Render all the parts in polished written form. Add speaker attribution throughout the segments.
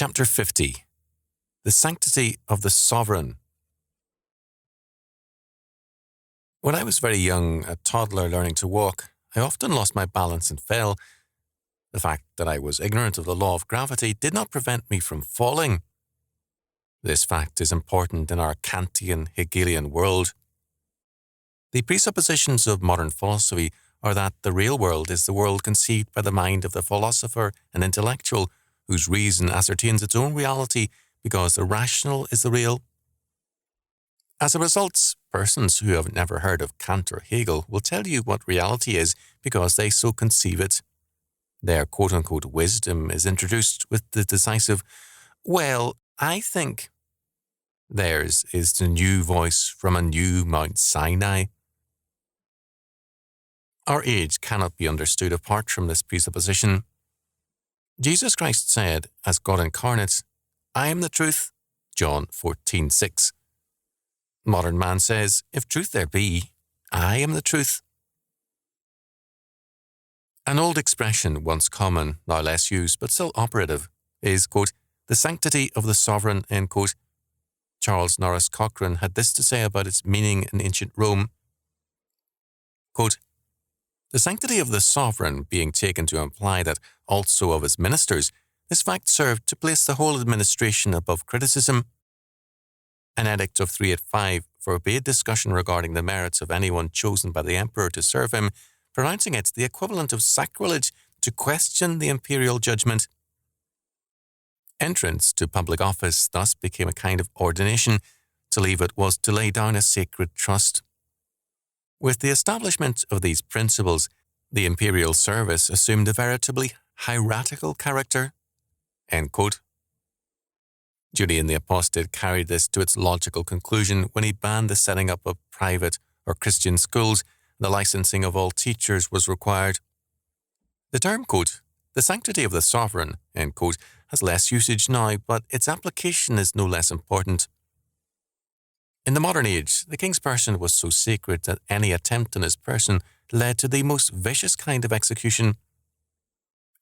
Speaker 1: Chapter 50. The Sanctity of the Sovereign. When I was very young, a toddler learning to walk, I often lost my balance and fell. The fact that I was ignorant of the law of gravity did not prevent me from falling. This fact is important in our Kantian Hegelian world. The presuppositions of modern philosophy are that the real world is the world conceived by the mind of the philosopher and intellectual, whose reason ascertains its own reality because the rational is the real. As a result, persons who have never heard of Kant or Hegel will tell you what reality is because they so conceive it. Their quote-unquote wisdom is introduced with the decisive, "Well, I think." Theirs is the new voice from a new Mount Sinai. Our age cannot be understood apart from this presupposition. Jesus Christ said, as God incarnate, "I am the truth," John 14:6. Modern man says, "If truth there be, I am the truth." An old expression, once common, now less used, but still operative, is, quote, "the sanctity of the sovereign," end quote. Charles Norris Cochrane had this to say about its meaning in ancient Rome. Quote, "The sanctity of the sovereign being taken to imply that also of his ministers, this fact served to place the whole administration above criticism. An edict of 385 forbade discussion regarding the merits of anyone chosen by the emperor to serve him, pronouncing it the equivalent of sacrilege to question the imperial judgment. Entrance to public office thus became a kind of ordination. To leave it was to lay down a sacred trust. With the establishment of these principles, the imperial service assumed a veritably hierarchical character." End quote. Julian the Apostate carried this to its logical conclusion when he banned the setting up of private or Christian schools. The licensing of all teachers was required. The term, quote, "the sanctity of the sovereign," end quote, has less usage now, but its application is no less important. In the modern age, the king's person was so sacred that any attempt on his person led to the most vicious kind of execution.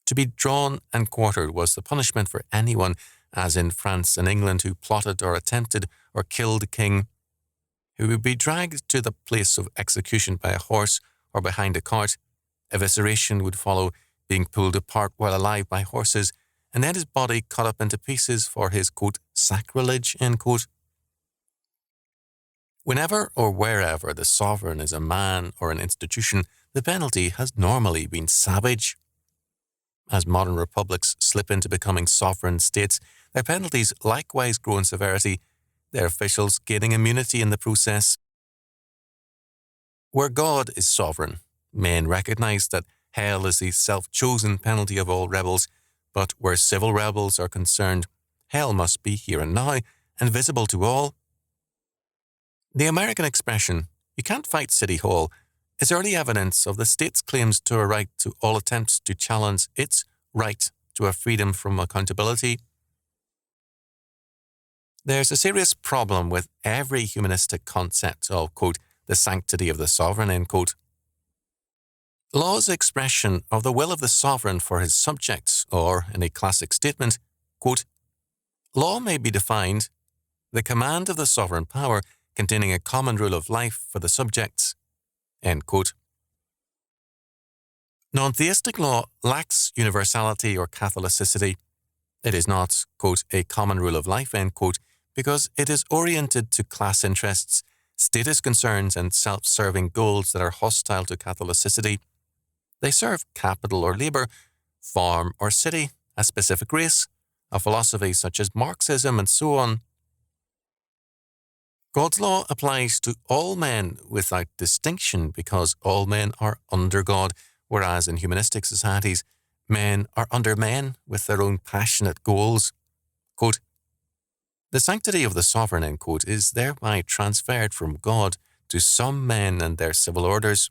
Speaker 1: To be drawn and quartered was the punishment for anyone, as in France and England, who plotted or attempted or killed the king. He would be dragged to the place of execution by a horse or behind a cart. Evisceration would follow, being pulled apart while alive by horses, and then his body cut up into pieces for his, quote, "sacrilege," end quote. Whenever or wherever the sovereign is a man or an institution, the penalty has normally been savage. As modern republics slip into becoming sovereign states, their penalties likewise grow in severity, their officials gaining immunity in the process. Where God is sovereign, men recognize that hell is the self-chosen penalty of all rebels, but where civil rebels are concerned, hell must be here and now and visible to all. The American expression, "you can't fight City Hall," is early evidence of the state's claims to a right to all attempts to challenge its right to a freedom from accountability. There's a serious problem with every humanistic concept of, quote, "the sanctity of the sovereign," end quote. Law is the expression of the will of the sovereign for his subjects, or, in a classic statement, quote, "Law may be defined, the command of the sovereign power containing a common rule of life for the subjects," end quote. Non-theistic law lacks universality or Catholicity. It is not, quote, "a common rule of life," end quote, because it is oriented to class interests, status concerns, and self-serving goals that are hostile to Catholicity. They serve capital or labour, farm or city, a specific race, a philosophy such as Marxism, and so on. God's law applies to all men without distinction because all men are under God, whereas in humanistic societies, men are under men with their own passionate goals. Quote, "The sanctity of the sovereign," end quote, is thereby transferred from God to some men and their civil orders.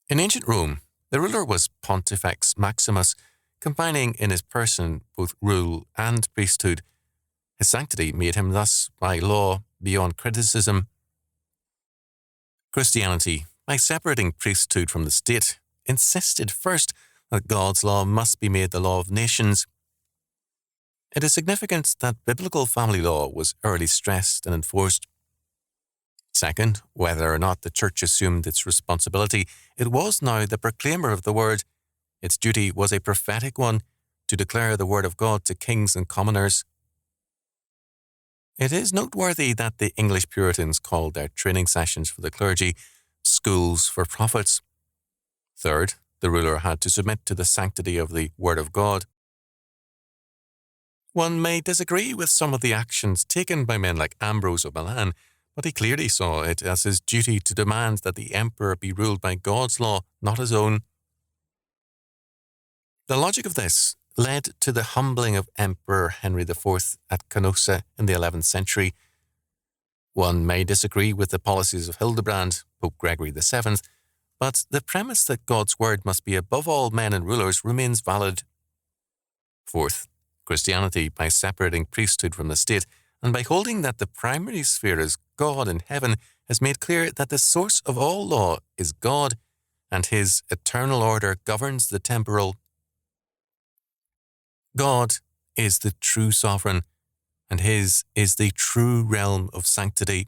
Speaker 1: In ancient Rome, the ruler was Pontifex Maximus, combining in his person both rule and priesthood. His sanctity made him thus, by law, beyond criticism. Christianity, by separating priesthood from the state, insisted first that God's law must be made the law of nations. It is significant that biblical family law was early stressed and enforced. Second, whether or not the Church assumed its responsibility, it was now the proclaimer of the Word. Its duty was a prophetic one, to declare the Word of God to kings and commoners. It is noteworthy that the English Puritans called their training sessions for the clergy schools for prophets. Third, the ruler had to submit to the sanctity of the Word of God. One may disagree with some of the actions taken by men like Ambrose of Milan, but he clearly saw it as his duty to demand that the emperor be ruled by God's law, not his own. The logic of this led to the humbling of Emperor Henry IV at Canossa in the 11th century. One may disagree with the policies of Hildebrand, Pope Gregory VII, but the premise that God's word must be above all men and rulers remains valid. Fourth, Christianity, by separating priesthood from the state and by holding that the primary sphere is God in heaven, has made clear that the source of all law is God, and his eternal order governs the temporal. God is the true sovereign, and his is the true realm of sanctity.